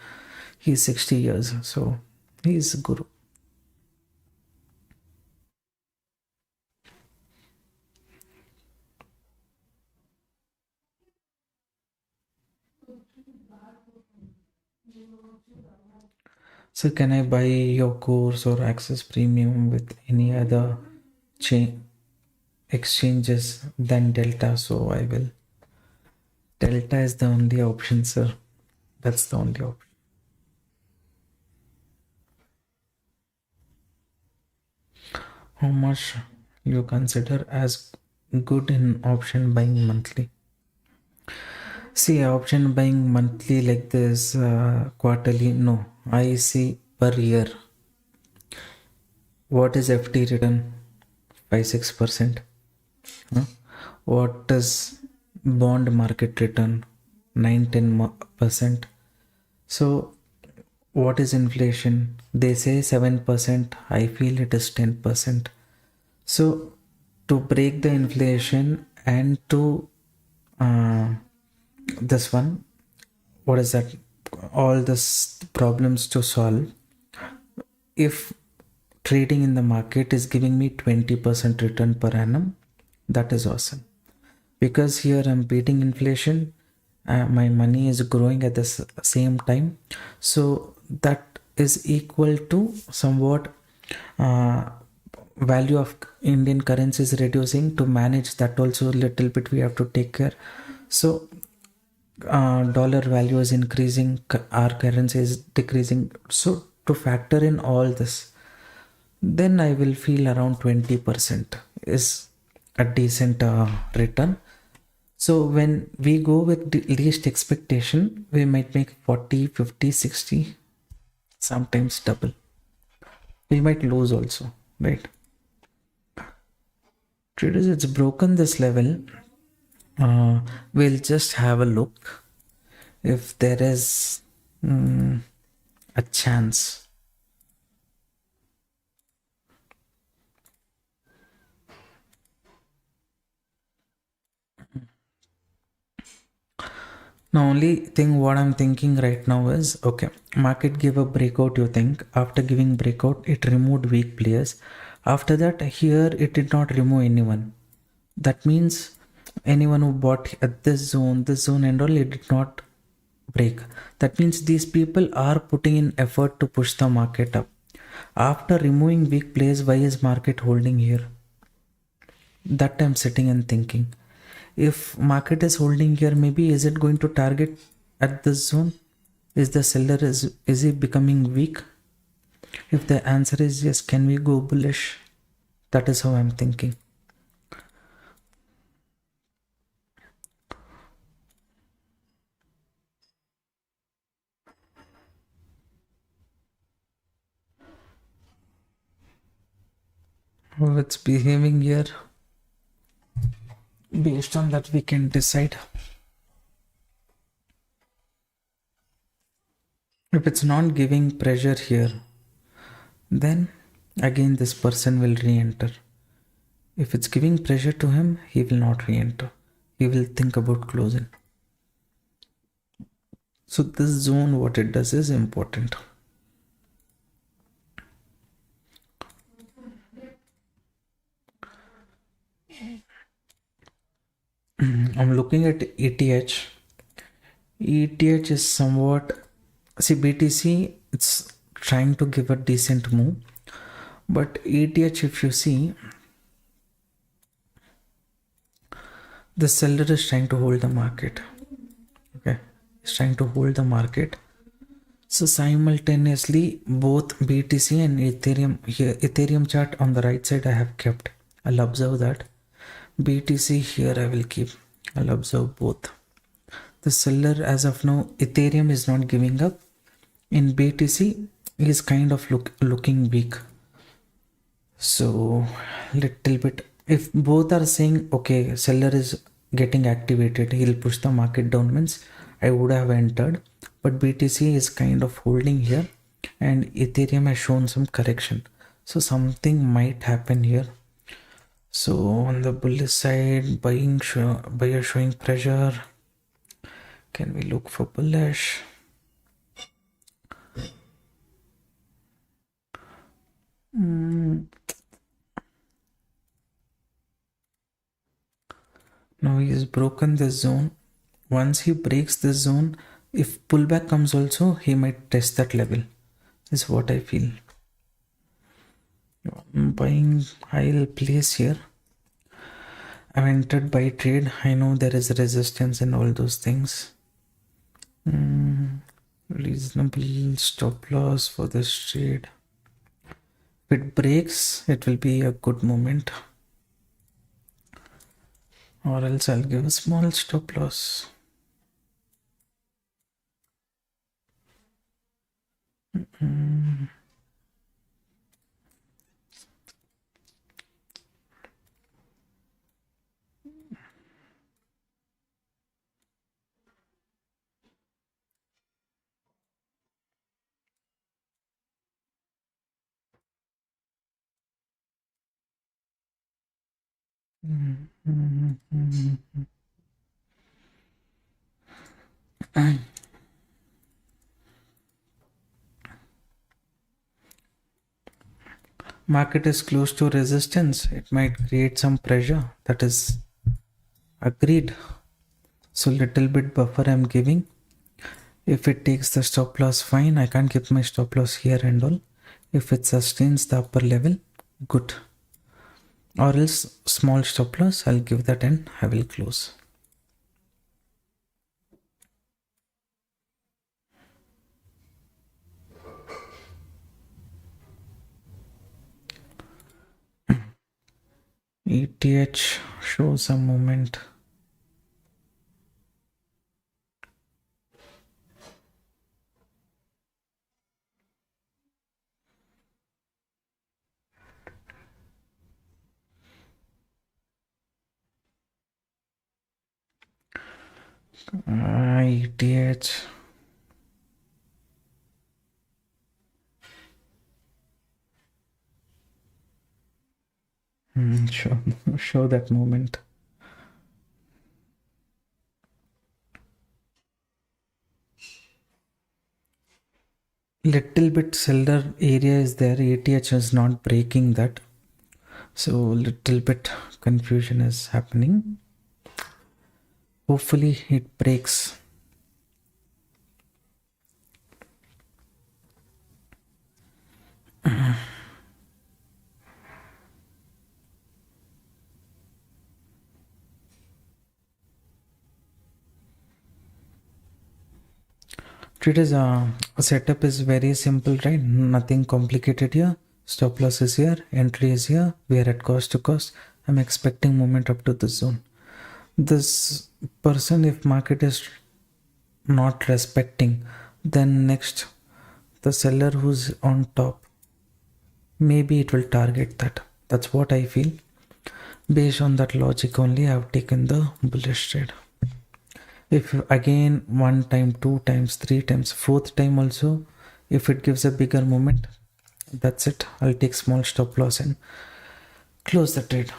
he's 60 years, so he's guru. So can I buy your course or access premium with any other exchanges than Delta? So I will. Delta is the only option, sir. That's the only option. How much you consider as good in option buying monthly? See, option buying monthly like this, quarterly, no. I see per year. What is FT return? 5-6%. Huh? What is bond market return? 9-10%. So what is inflation? They say 7%. I feel it is 10%. So to break the inflation and to this one, what is that? All this problems to solve. If trading in the market is giving me 20% return per annum, that is awesome. Because here I'm beating inflation, my money is growing at the same time. So that is equal to somewhat value of Indian currency is reducing. To manage that also a little bit we have to take care. So dollar value is increasing, our currency is decreasing. So to factor in all this, then I will feel around 20% is a decent return. So when we go with the least expectation, we might make 40, 50, 60, sometimes double. We might lose also, right? Traders, it's broken this level. We'll just have a look if there is a chance. The only thing what I'm thinking right now is, okay, market gave a breakout, you think. After giving breakout, it removed weak players. After that, here it did not remove anyone. That means anyone who bought at this zone and all, it did not break. That means these people are putting in effort to push the market up. After removing weak players, why is market holding here? That I'm sitting and thinking. If market is holding here, maybe is it going to target at this zone? Is the seller is he becoming weak? If the answer is yes, can we go bullish? That is how I'm thinking. How it's behaving here, based on that we can decide. If it's not giving pressure here, then again this person will re-enter. If it's giving pressure to him, he will not re-enter. He will think about closing. So this zone, what it does is important. I'm looking at ETH. ETH is somewhat, see, BTC, it's trying to give a decent move, but ETH, if you see, the seller is trying to hold the market. Okay, it's trying to hold the market. So simultaneously, both BTC and Ethereum, here Ethereum chart on the right side I have kept. I'll observe that. BTC here I will keep. I'll observe both. The seller as of now, Ethereum is not giving up. In BTC is kind of looking weak. So little bit, if both are saying okay, seller is getting activated, he'll push the market down, means I would have entered. But BTC is kind of holding here and Ethereum has shown some correction. So something might happen here. So on the bullish side, buyer showing pressure. Can we look for bullish? Now he has broken this zone. Once he breaks this zone, if pullback comes also, he might test that level, is what I feel. I'm buying, I'll place here. I've entered buy trade. I know there is resistance and all those things. Reasonable stop loss for this trade. If it breaks, it will be a good moment. Or else I'll give a small stop loss. Market is close to resistance. It might create some pressure. That is agreed. So little bit buffer I'm giving. If it takes the stop loss, fine. I can't keep my stop loss here and all. If it sustains the upper level, good. Or else small stop loss, I'll give that and I will close. ETH shows some movement. ETH. Show that movement. Little bit seller area is there. ETH is not breaking that. So little bit confusion is happening. Hopefully it breaks. Traders, setup is very simple, right? Nothing complicated here. Stop loss is here, entry is here. We are at cost to cost. I'm expecting movement up to this zone. This person, if market is not respecting, then next the seller who's on top, maybe it will target that. That's what I feel. Based on that logic only, I've taken the bullish trade. If again 1 time, 2 times, 3 times, 4th time also, if it gives a bigger moment, that's it. I'll take small stop loss and close the trade.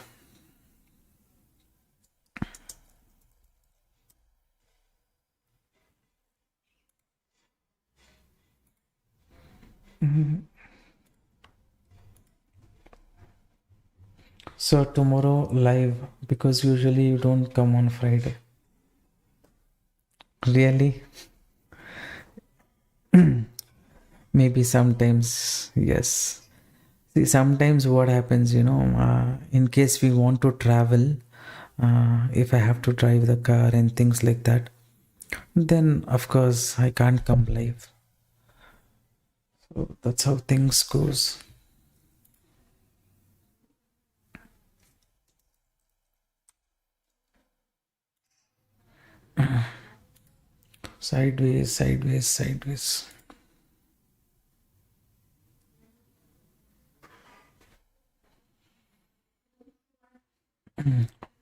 So tomorrow live, because usually you don't come on Friday. Really? Maybe sometimes, yes. See, sometimes what happens, in case we want to travel, if I have to drive the car and things like that, then of course I can't come live. So that's how things goes. Sideways, sideways, sideways.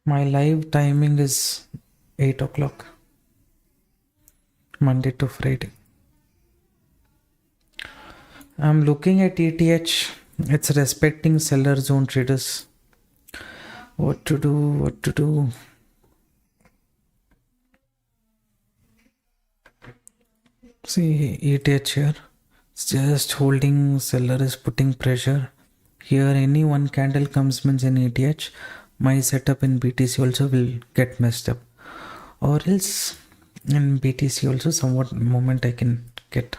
My live timing is 8 o'clock, Monday to Friday. I'm looking at ETH. It's respecting seller zone, traders. What to do? What to do? See, ETH here. It's just holding, seller is putting pressure. Here, any one candle comes means in ETH, my setup in BTC also will get messed up. Or else in BTC also somewhat moment I can get.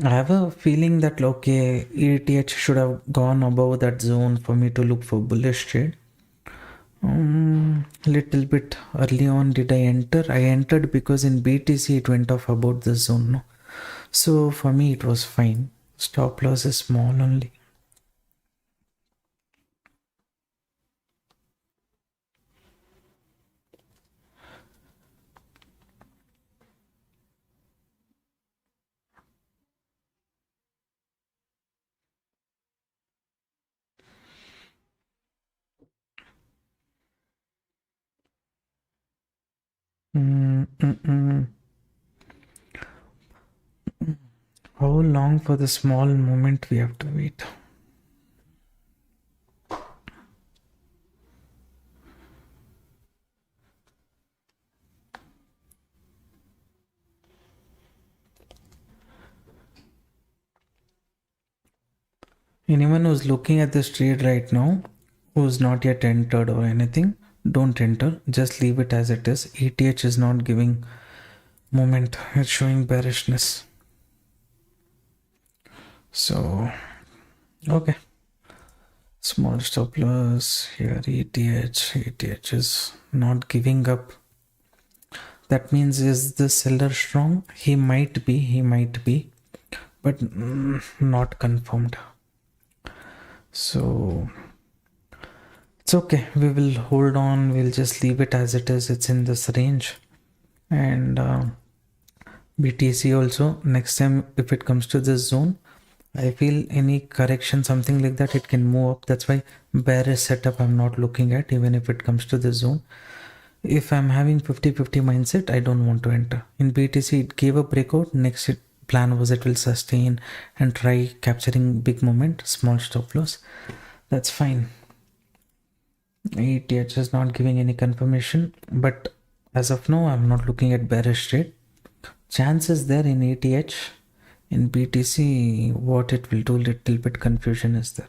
I have a feeling that okay, ETH should have gone above that zone for me to look for bullish trade. Little bit early on did I enter? I entered because in BTC it went off about the zone. No? So for me it was fine. Stop loss is small only. How long for the small moment we have to wait? Anyone who's looking at this trade right now, who's not yet entered or anything, don't enter. Just leave it as it is. ETH is not giving moment. It's showing bearishness. So, okay. Small stop loss here. ETH is not giving up. That means is the seller strong? He might be, but not confirmed. So it's okay, we will hold on, we'll just leave it as it is. It's in this range. And BTC also, next time if it comes to this zone, I feel any correction, something like that, it can move up. That's why bearish setup I'm not looking at, even if it comes to this zone. If I'm having 50-50 mindset, I don't want to enter. In BTC it gave a breakout. Next plan was it will sustain and try capturing big moment, small stop loss. That's fine. ETH is not giving any confirmation, but as of now I'm not looking at bearish trade. Chances there in ETH. In BTC what it will do, little bit confusion is there.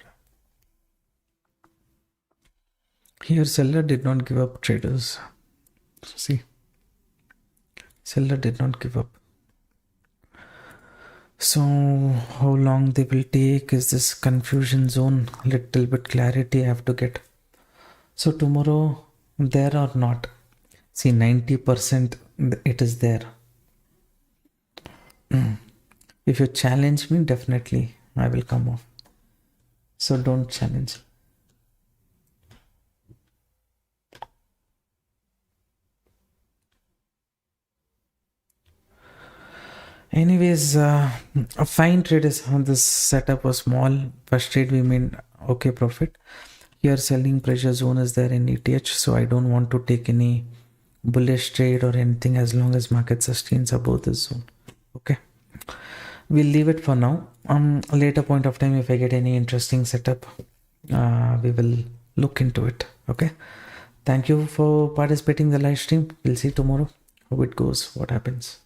Here seller did not give up, traders. See, seller did not give up. So how long they will take? Is this confusion zone? Little bit clarity I have to get. So tomorrow there or not? See, 90% it is there. If you challenge me, definitely I will come off. So don't challenge. Anyways, a fine trade is on this setup was small. First trade we made okay profit. Here selling pressure zone is there in ETH, so I don't want to take any bullish trade or anything as long as market sustains above this zone. Okay, we'll leave it for now. A later point of time, if I get any interesting setup, we will look into it. Okay, thank you for participating in the live stream. We'll see tomorrow how it goes, what happens.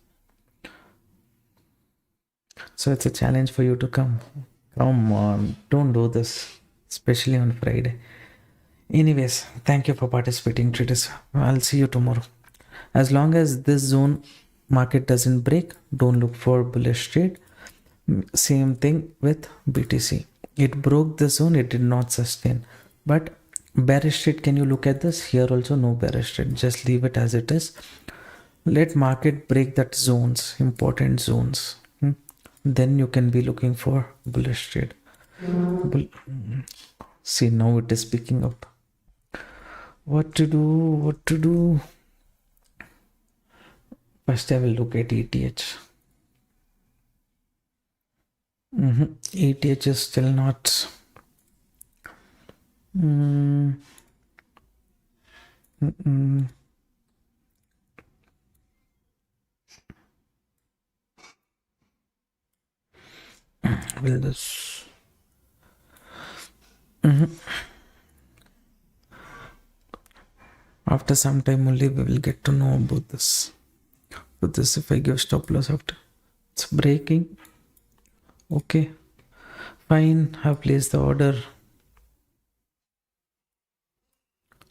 So it's a challenge for you to come on, don't do this, especially on Friday. Anyways, thank you for participating, traders. I'll see you tomorrow. As long as this zone market doesn't break, don't look for bullish trade. Same thing with BTC. It broke the zone, it did not sustain. But bearish trade, can you look at this? Here also no bearish trade. Just leave it as it is. Let market break that zones, important zones. Then you can be looking for bullish trade. See, now it is picking up. What to do? First I will look at ETH. ETH is still not. Mm, mm, will this? After some time only we will get to know about this. But this, if I give stop loss after it's breaking, okay, fine. I've placed the order.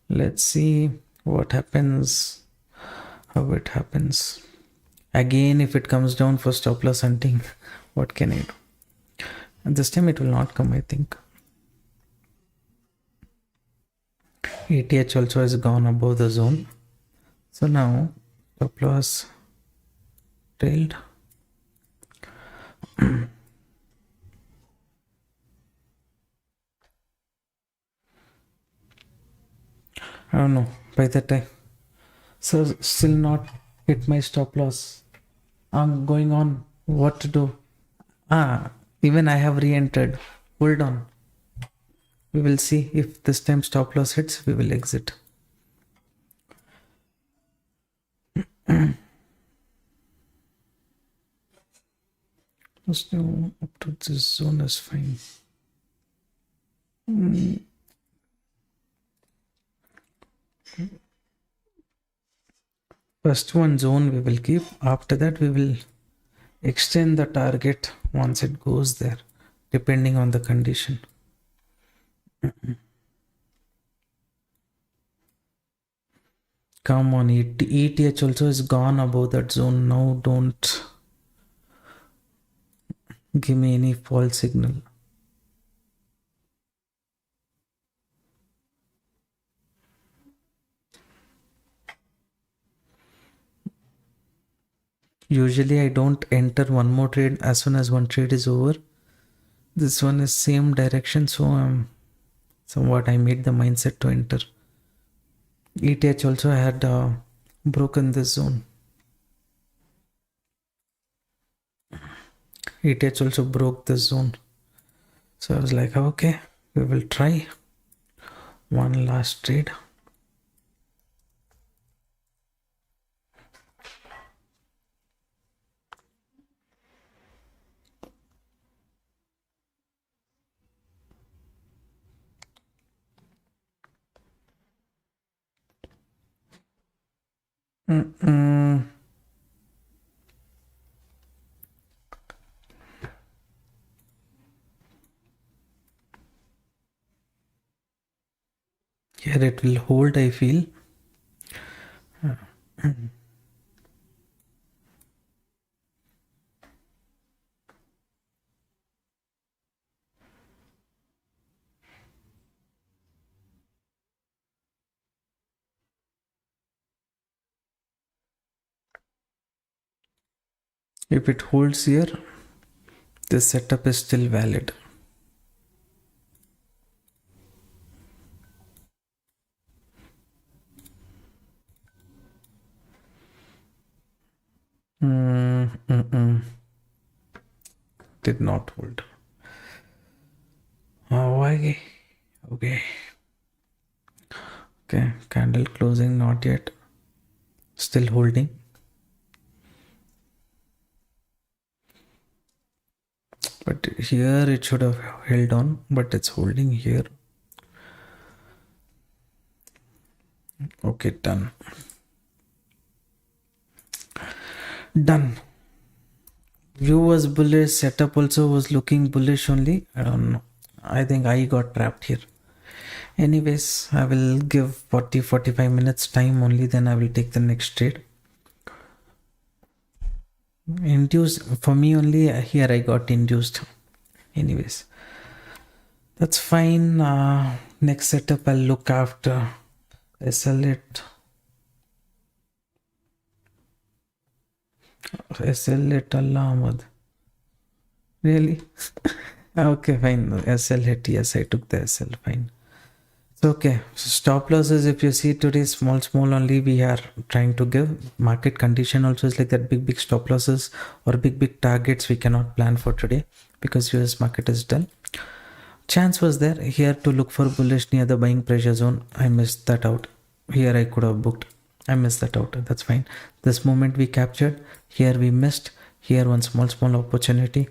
Let's see what happens, how it happens. Again, if it comes down for stop loss hunting, what can I do? And this time it will not come, I think. ATH also has gone above the zone. So now stop loss trailed. I don't know by that time. So still not hit my stop loss. I'm going on what to do. Even I have re-entered. Hold on. We will see if this time stop loss hits, we will exit. Still up to this zone is fine. First one zone we will keep. After that we will extend the target once it goes there, depending on the condition. Come on, ETH also is gone above that zone. Now don't give me any false signal. Usually I don't enter one more trade as soon as one trade is over. This one is same direction, so somewhat I made the mindset to enter. ETH also had broken this zone. ETH also broke this zone. So I was like, okay, we will try one last trade. Here it will hold, I feel. If it holds here, this setup is still valid. Did not hold. Why? Okay. Okay, candle closing, not yet. Still holding. But here it should have held on, but it's holding here. Okay, done. Done. View was bullish, setup also was looking bullish only. I don't know. I think I got trapped here. Anyways, I will give 40-45 minutes time only, then I will take the next trade. Induced for me only, here I got induced. Anyways, that's fine. Next setup I'll look after. I sell it. Allah Ahmad. Really? Okay, fine. SL hit. Yes, I took the SL. Fine. Okay, stop losses, if you see today, small only we are trying to give. Market condition also is like that, big stop losses or big targets we cannot plan for today because US market is dull. Chance was there here to look for bullish near the buying pressure zone. I missed that out. Here I could have booked. I missed that out. That's fine. This moment we captured. Here we missed. Here one small opportunity.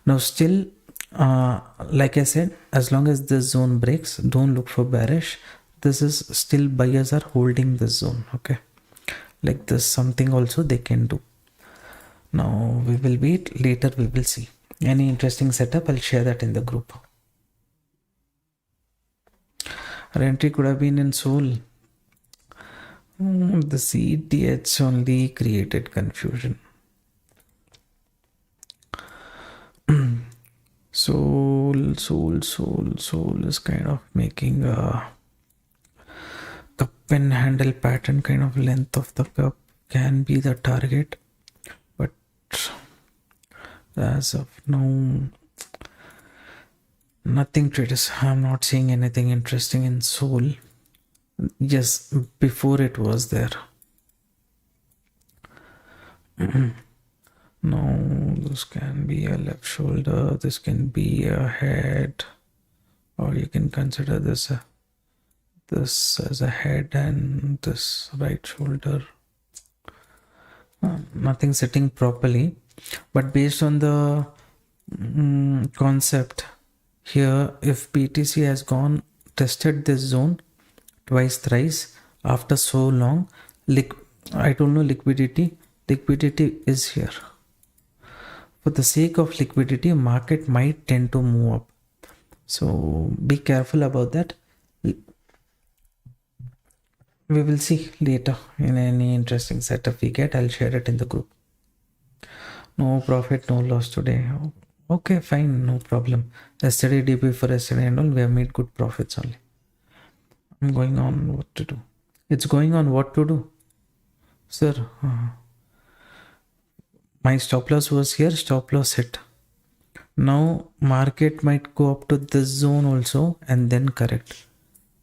Now still, like I said, as long as this zone breaks, don't look for bearish. This is still buyers are holding this zone. Okay, like this something also they can do. Now we will wait. Later we will see. Any interesting setup, I'll share that in the group. Our entry could have been in Seoul. The CTH only created confusion. Soul is kind of making a cup and handle pattern, kind of length of the cup can be the target, but as of now, nothing traders. I'm not seeing anything interesting in Soul. Yes, before it was there. No, this can be a left shoulder, this can be a head, or you can consider this as a head and this right shoulder. Nothing sitting properly, but based on the concept here, if BTC has tested this zone twice, thrice after so long, I don't know, liquidity is here. For the sake of liquidity, market might tend to move up. So be careful about that. We will see later in any interesting setup we get. I'll share it in the group. No profit, no loss today. Okay, fine, no problem. Yesterday, day before yesterday and all, we have made good profits only. I'm going on what to do. It's going on what to do. Sir, my stop loss was here, stop loss hit. Now market might go up to this zone also and then correct.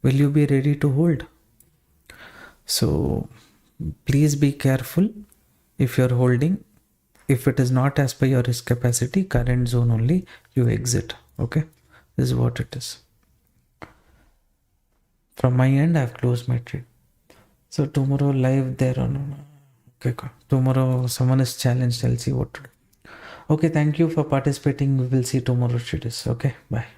Will you be ready to hold? So please be careful if you're holding. If it is not as per your risk capacity, current zone only, you exit. Okay, this is what it is. From my end, I've closed my trade. So tomorrow live there or no? Okay, tomorrow someone is challenged. I'll see what to do. Okay, thank you for participating. We will see tomorrow traders. Okay, bye.